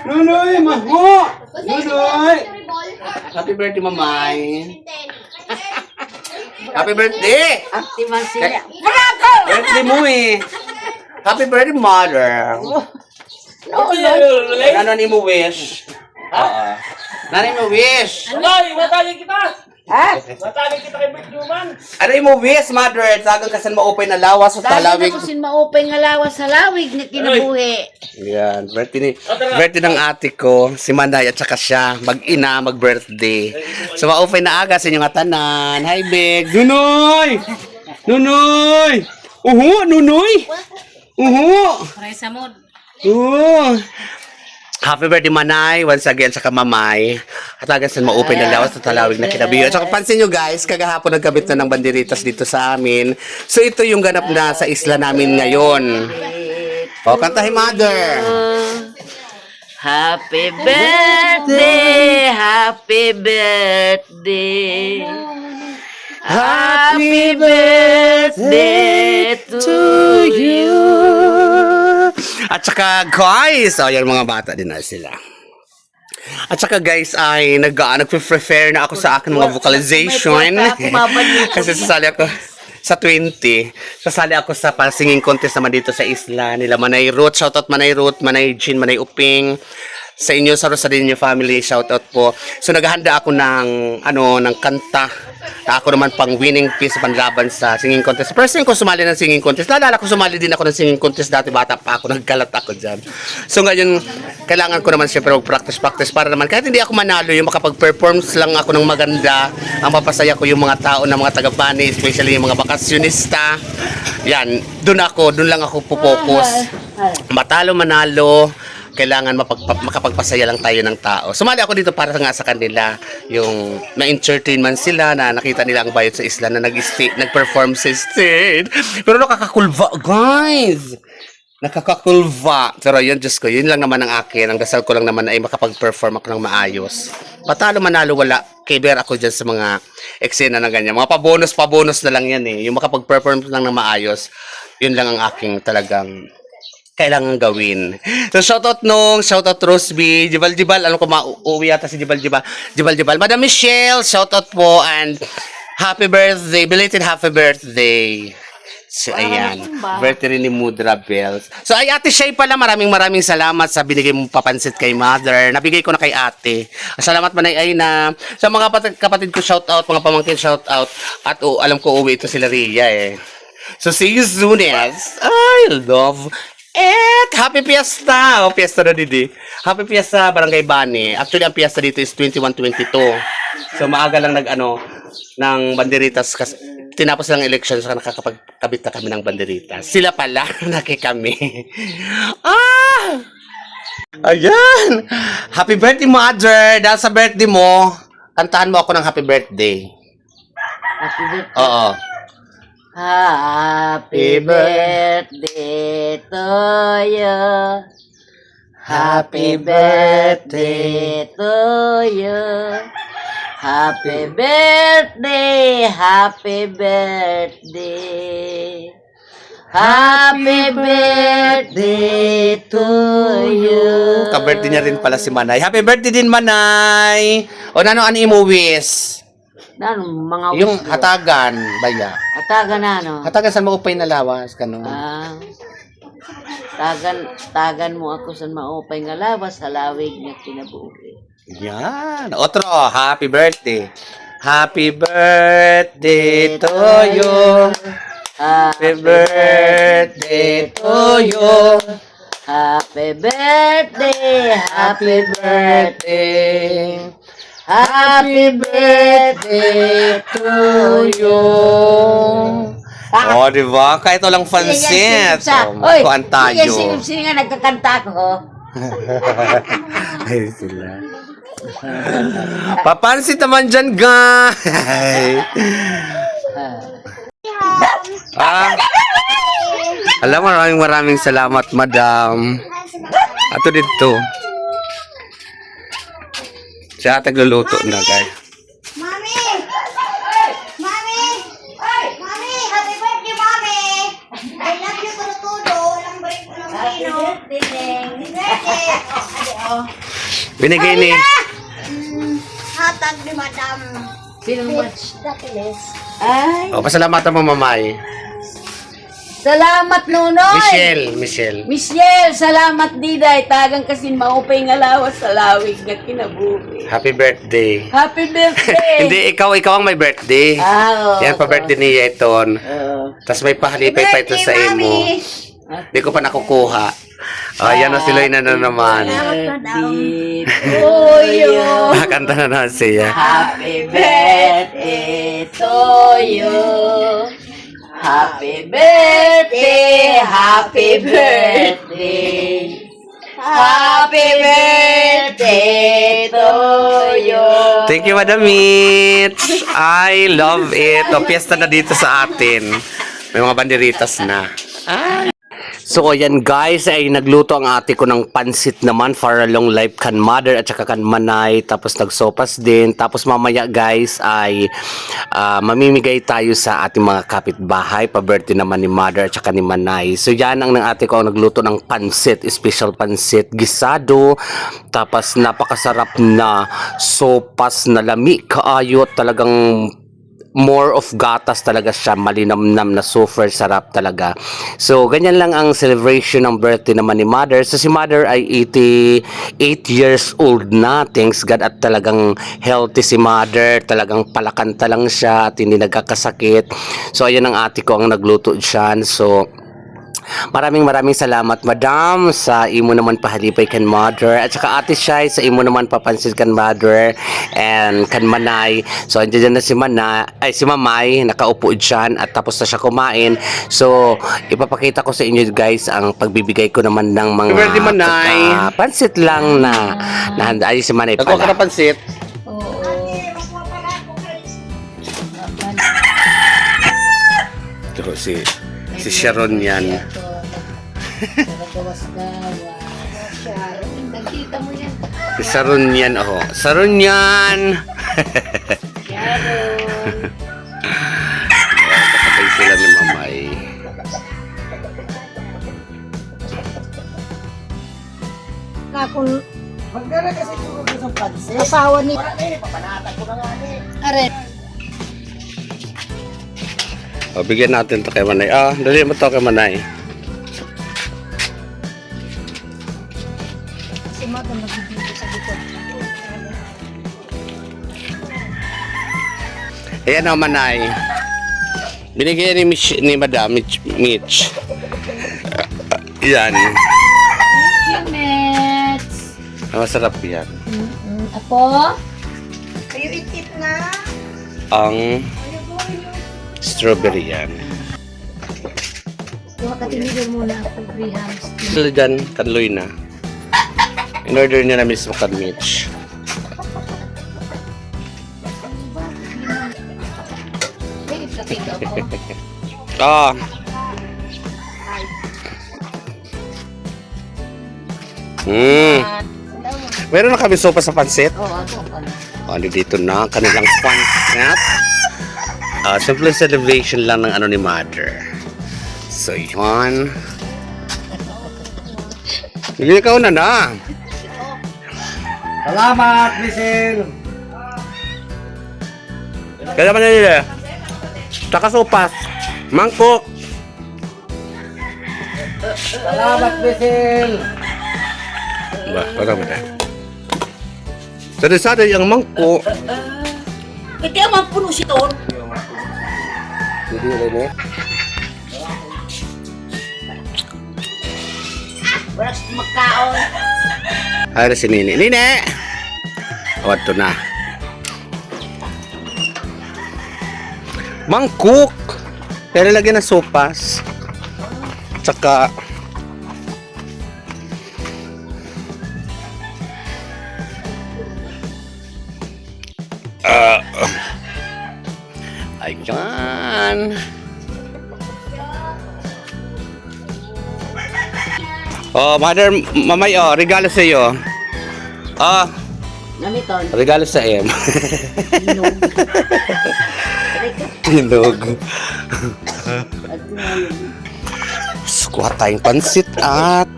Nunoy, maho! Nunoy! Happy birthday, mamay. Happy birthday! Ate Marcela. Birthday mo eh. Happy birthday, mother. Ano ni mo wish? Oo. Nanay mo wish? Ay, matali kita! Ha? Matali kita kay Bert Newman! Ano mo wish, mother? Sagang kasan ma-open na lawas sa Dahil talawig. na kusin maupay nga lawas sa lawig na kinabuhi. Yan, birthday ng ate ko, si Manday at saka siya, mag-ina, mag-birthday. So, ma-open na aga sa inyong atanan. Hi, Big. Nunoy! Nunoy! Nunoy! Paray sa mod. Happy birthday, Manay, once again, sa kamamay. At agad sa ma-open na lawas sa talawig na kinabiyo. At saka pansin nyo guys, kagahapon nagkabit na ng banderitas dito sa amin. So ito yung ganap na sa isla namin ngayon. O, kantahin, mother. Happy birthday, happy birthday. Happy birthday to you. At saka guys, yan mga bata din na sila. At saka guys ay nagpe-prefer na ako sa akin mga vocalization. Kasi sasali ako sa 20. Sasali ako sa singing contest naman dito sa isla nila Manay Ruth. Shoutout Manay Ruth, Manay Jean, Manay Uping. Sa inyo sa Rosalinho family, shoutout po. So naghahanda ako ng kanta. Ako naman pang winning piece panlaban sa singing contest. First time ko sumali ng singing contest. Naalala ko sumali din ako ng singing contest dati bata pa ako, nagkalat ako diyan. So ngayon kailangan ko naman siyempre mag-practice para naman kahit hindi ako manalo, yung makapag-performs lang ako ng maganda, ang mapasaya ko yung mga tao na mga taga-Bani, especially yung mga bakasyonista. Yan, doon lang ako pupokus. Matalo manalo, kailangan makapagpasaya lang tayo ng tao. Sumali ako dito para nga sa kanila, yung na-entertainment sila, na nakita nila ang bayot sa isla na nag-perform sa stage. Pero nakakakulva, guys! Nakakakulva. Pero yun, Diyos ko, yun lang naman ang akin. Ang dasal ko lang naman ay makapag-perform ako ng maayos. Patalo manalo, wala. Kiber ako dyan sa mga eksena na ganyan. Mga pabonus na lang yan eh. Yung makapag-perform lang ng maayos, yun lang ang aking talagang kailangan gawin. So, shoutout Roseby, Jibal, alam ko mauwi yata si Jibal. Madam Michelle, shoutout po, and happy birthday, belated happy birthday. So, ayan, birthday rin ni Mudra Bells. So, ay ate Shay pala, maraming salamat sa binigay mong papansit kay mother. Nabigay ko na kay ate. Salamat manay ay na. Sa mga kapatid ko, shoutout, mga pamangkin, shoutout. At alam ko uwi ito sila Rhea eh. So, see you soon, yes. I love happy fiesta! Fiesta na didi. Happy fiesta, Barangay Bani. Actually, ang fiesta dito is 21-22. So, maaga lang ng banderitas kasi tinapos lang election so nakakapagkabit na kami ng banderitas. Sila pala, nakikami. Ayan! Happy birthday, mother! Dahil sa birthday mo, kantahan mo ako ng happy birthday. Happy birthday. Oo. Happy birthday to you. Happy birthday to you. Happy birthday, happy birthday. Happy birthday to you. Ka-birthday niya rin pala si Manay. Happy birthday din, Manay! O ano mo wish? Mga yung wish hatagan, baya. Hatagan na, no? Hatagan sa maupay na lawas, kano? Tagan mo ako sa maupay nga lawas sa lawig na kinabuhi. Yan. Otro, happy birthday. Happy birthday to you. Happy birthday to you. Happy birthday, happy birthday. Happy birthday to you. Oh, di ba? Kahit walang pansit. Oy, kuhaan tayo. sino nga nagkakanta ko? Ay, sila. Papansit naman dyan, guys. Alam mo, maraming salamat, madam. Ato dito. Siya tagluluto na, guys. Mami! Mami! Mami! Happy birthday, Mami! I love you, Tudo. Walang break mo ng pino. Happy birthday! Binigay ni... Hatag ni Madam. Sino much? Dakiles. Ay, Oh, pasalamatan mo, mamay. salamat Nonoy. Michelle. Michelle, salamat diday. Tagang kasin maupay nga lawas sa lawig nga kinabuhi. Happy birthday. Happy birthday! Hindi, ikaw ang may birthday. Ah, oo. Yan, pa-birthday ni Yeton. Oo. Tapos may pahalipay pa ito sa imo. Hindi ko pa nakukuha. Oh, yan na sila na naman. Birthday to you. Kanta na naman siya. Happy birthday to you. Happy birthday, happy birthday. Happy birthday to you. Thank you, Madam Mitch. I love it. O, piyesta na dito sa atin. May mga banderitas na. So, ayan guys, ay nagluto ang ate ko ng pansit naman for a long life kan mother at saka kan manay. Tapos nagsopas din. Tapos mamaya guys ay mamimigay tayo sa ating mga kapitbahay. Pa-birthday naman ni mother at saka ni manay. So, yan ang ng ate ko ang nagluto ng pansit. Special pansit. Gisado. Tapos napakasarap na sopas na lami. Kaayot. Talagang more of gatas talaga siya, malinamnam na super sarap talaga. So, ganyan lang ang celebration ng birthday naman ni Mother. So, si Mother ay 88 years old na. Thanks God at talagang healthy si Mother. Talagang palakanta lang siya at hindi nagkakasakit. So, ayan ang ate ko ang nagluto dyan. So, maraming salamat Madam sa imo naman pahalipay kan Mother at saka Ate Shai sa imo naman papansin kan Mother and kan Manay. So andiyan na si si Mamay nakaupo diyan at tapos na siya kumain. So ipapakita ko sa inyo guys ang pagbibigay ko naman ng mga Birthday, Manay. pansit lang na nahanda ay si Manay Nagkuha ka pala. na pansit. Ito si Sharon yan. Si Sharon yan, oh. Sharon yan! Kapatay sila ni Mamay. Kakun. Asawa ni. Are. O, bigyan natin to kay Manay. Ah, dali mo to kay Manay. Si Madam nagbibigay sa likod. Ayan o, Manay. Binigyan ni Madam Mitch. Yan. Mets. Masarap yan. Apo? Kayo itit na. Ang strawberry yan. Makatinigil muna ako, Grahams. Sila dyan, kanloy na. In-order niya na mismo kan Mitch. Ah. Meron na kami sopa sa pansit. Oh, dito na kanilang pansit. Simple celebration lang ng ano ni Mother. So, yun. Hindi ikaw na na. Salamat, Michelle. Kaya naman na nila. Tsaka sopas. Mangkok. Salamat, Michelle. Ba, parang mo na. Sada-sada yung mangkok. Kaya mapuno si Ton. Hindi rin eh. Wala magkaon. Ay, si Nini. Nini! O, ito na. Mangkok! Pero lagyan ng sopas. Tsaka... Ayan. Oh, Mother, Mamay, oh, regalo sa iyo. Oh, Namiton. regalo sa M. Tinog. Kuha tayong pansit at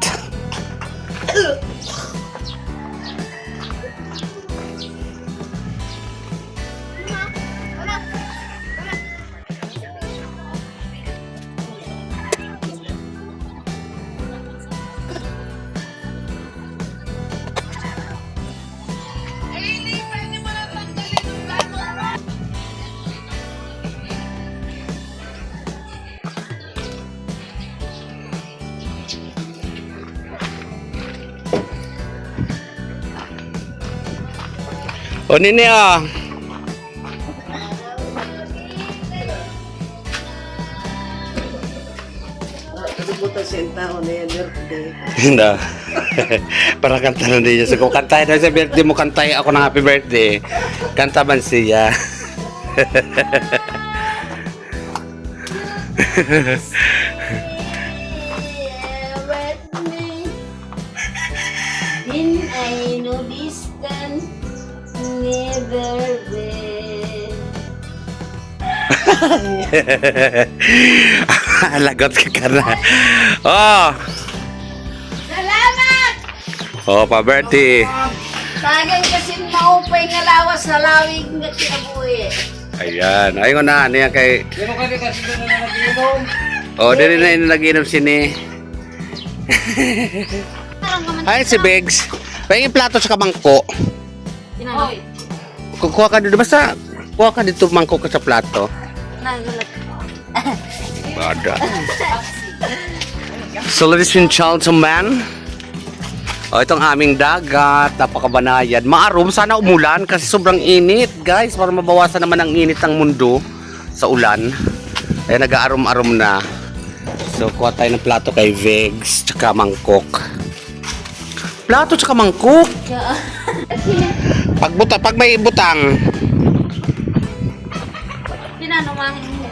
O nini ah. Kalimutan siya ang tao na yan, birthday. Hindi. Para kanta na din niya. So, kung kantahin na sa birthday mo, kantahin ako ng happy birthday. Kanta man siya. With me, in I know distance, never been. Lagot ka na. Oh! Salamat! Oh, pa-birthday. Tagang kasi maupay nga lawas sa lawig nga kinabuhi. Ayan. Ayun na. Ano yan kay... Sino ka kasi doon na nag-inom? Oh, dili na yun nag-inom sini. Ay, si Biggs. Pahingin plato sa kamangko. Oy, Kukuha ka dito. Basta, kuha ka dito mangko ka sa plato. nagulat. Bada. So, ladies and gentlemen, itong aming dagat, napakabanayad. Maarom, sana umulan kasi sobrang init, guys, para mabawasan naman ang init ng mundo sa ulan. Ay, nag-aarom-arom na. So, kuha tayo ng plato kay Vegs, tsaka mangkok. Plato tsaka mangkok? Pag may butang. Pinanumahin mo.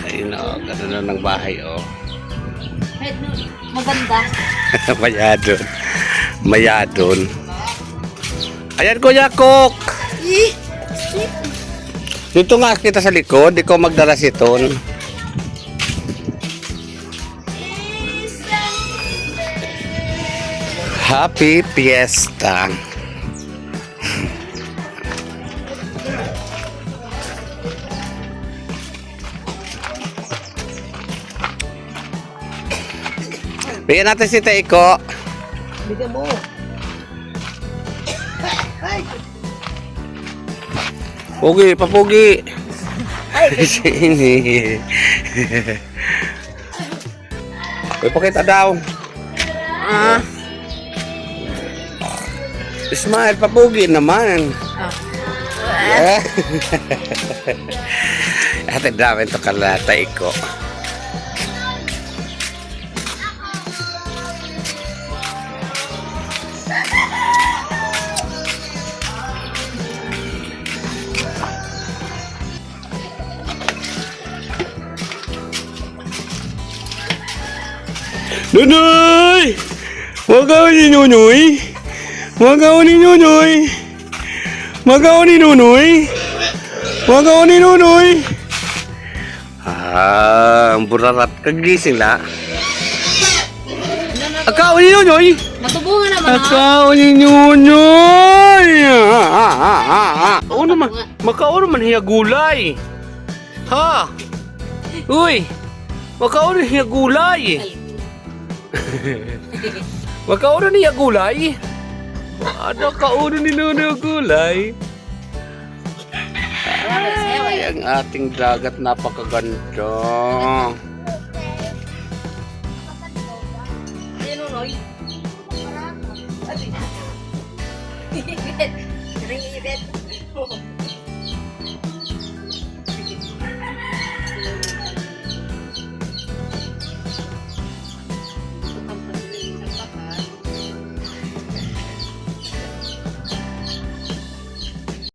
Ayun o, gano'n na ng bahay, oh. Maganda. Mayadon. Mayadon. Ayan, Kuya Cook. Dito nga kita sa likod. Di ko magdala si Ton. Happy Fiesta. Bigyan natin si Teiko. Bigyan mo. Pugi, papugi. Uy, pakita daw. Smile, papugi naman. Ate dami ito kala Teiko. Nunoy! Magaw ni Nunoy! Magaw ni Nunoy! Magaw ni Nunoy! Magaw ni Nunoy! Ang burarat kagising la. Akaw ni Nunoy! Matubungan naman ha. Akaw ni Nunoy! Oo naman, makao naman hiya gulay. Ha? Uy! Makao naman hiya gulay. Makauno niya gulay? Ada kauno ni Nuno gulay? Ay, ang ating dagat napakaganda.